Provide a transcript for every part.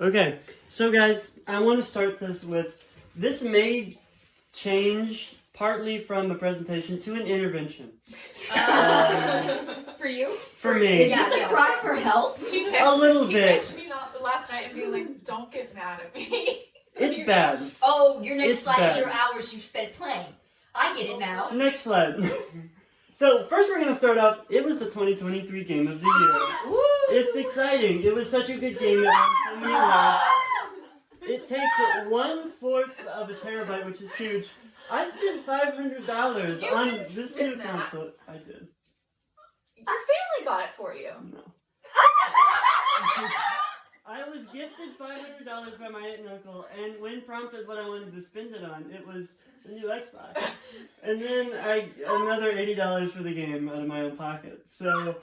Okay, so guys, I want to start this may change partly from a presentation to an intervention. For you? For me. Is this a cry for help? He A little bit. He texted me last night and being like, don't get mad at me. It's bad. Oh, your next It's slide bad. is your hours you've spent playing. I get it now. Next slide. So, first we're going to start off, it was the 2023 Game of the Year. Woo! It's exciting. It was such a good game. It won so many awards. It takes it 1/4 of a terabyte, which is huge. I spent $500 You on didn't this spend new that. console. I did. Your family got it for you. No. I was gifted $500 by my aunt and uncle, and when prompted what I wanted to spend it on, it was the new Xbox. And then another $80 for the game out of my own pocket. So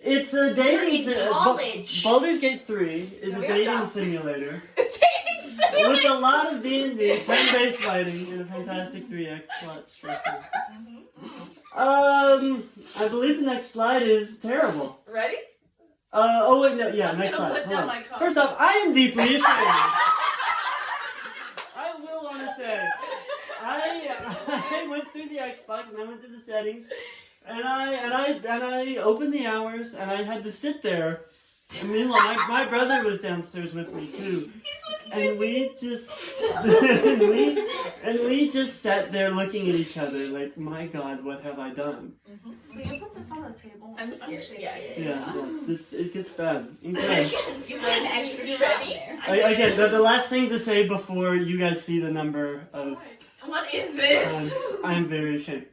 it's a dating You're in college. Baldur's Gate 3 is No, a we dating have to. simulator Dating simulator. with a lot of D&D, turn-based fighting, and a fantastic 3X plot structure. I believe the next slide is terrible. Ready? Oh wait, no, yeah, I'm next gonna slide. put Hold down on. my card. First off, I am deeply ashamed. I will want to say, I went through the Xbox and I went through the settings, and I opened the hours and I had to sit there. And meanwhile, my brother was downstairs with me too, and we just we just sat there looking at each other like, my God, what have I done? Will you put this on the table? I'm scared. Yeah. Yeah, it gets bad. Okay. You put an extra You shot ready? there. Again, the last thing to say before you guys see the number of What is this? I'm very ashamed.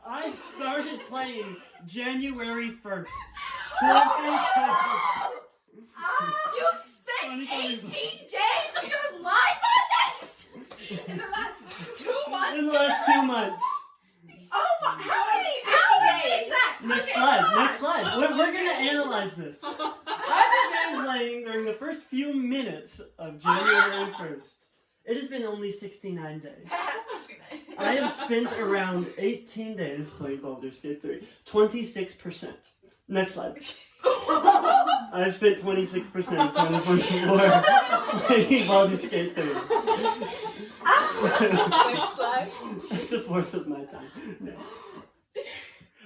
I started playing January 1st, 2020. You've spent 18 days of your life on this! In the last 2 months? In the last 2 months. Oh my, how many is that? Next slide. We're gonna analyze this. I began playing during the first few minutes of January 1st. It has been only 69 days. I have spent around 18 days playing Baldur's Gate 3. 26%. Next slide. I've spent 26% of 2024 playing Baldur's Gate 3. Next slide. That's a fourth of my time. Next.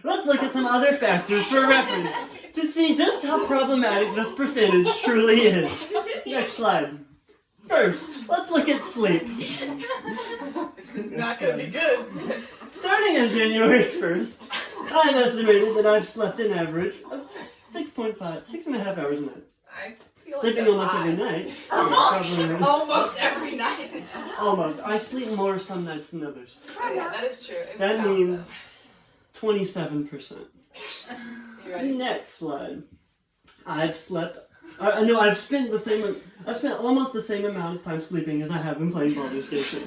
Let's look at some other factors for reference to see just how problematic this percentage truly is. Next slide. First, let's look at sleep. This is not going to be good. Starting on January 1st, I've estimated that I've slept an average of 6.5 hours a night. I feel Sleeping like almost that's every high. night. Probably- Almost every night. Almost. I sleep more some nights than others. Oh, yeah, that is true. It That balances. means 27%. You ready? Next slide. I've spent almost the same amount of time sleeping as I have been playing Baldur's Gate 3.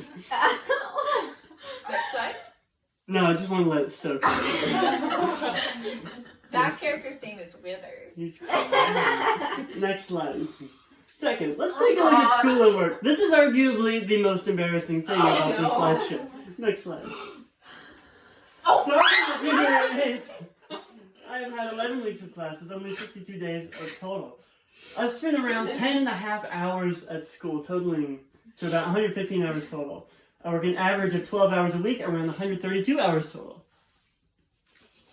Next slide. No, I just want to let it soak in. That character's name is Withers. He's Next slide. Second, let's take a look at school and work. This is arguably the most embarrassing thing about this slideshow. Next slide. Starting on January 8th, I have had 11 weeks of classes, only 62 days of total. I've spent around 10.5 hours at school, totaling to about 115 hours total. I work an average of 12 hours a week, around 132 hours total.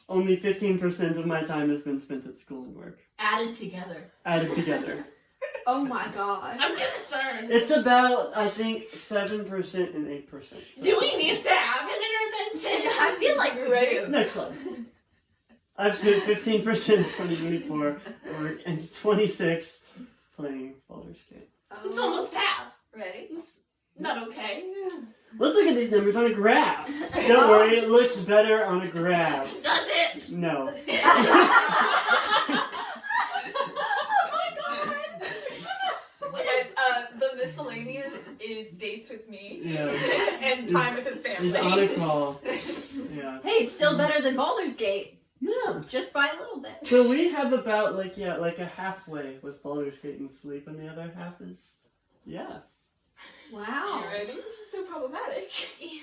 Only 15% of my time has been spent at school and work. Added together. Added together. Oh my god. I'm concerned. It's about, I think, 7% and 8%. So. Do we need to have an intervention? I feel like we Ready? do. Next slide. I've spent 15% of 2024 at work and 26 playing Baldur's Gate. It's almost half. Ready? It's not okay. Let's look at these numbers on a graph. Don't worry, it looks better on a graph. Does it? No. Guys, the miscellaneous is dates with me Yeah. and time with his He's on family. a call. Yeah. Hey, it's still better than Baldur's Gate. Yeah. Just by a little bit. So we have about like a halfway with Baldur's Gate and sleep, and the other half is, yeah. Wow. You ready? This is so problematic. Yeah.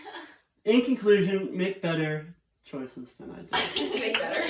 In conclusion, make better choices than I did. Make better.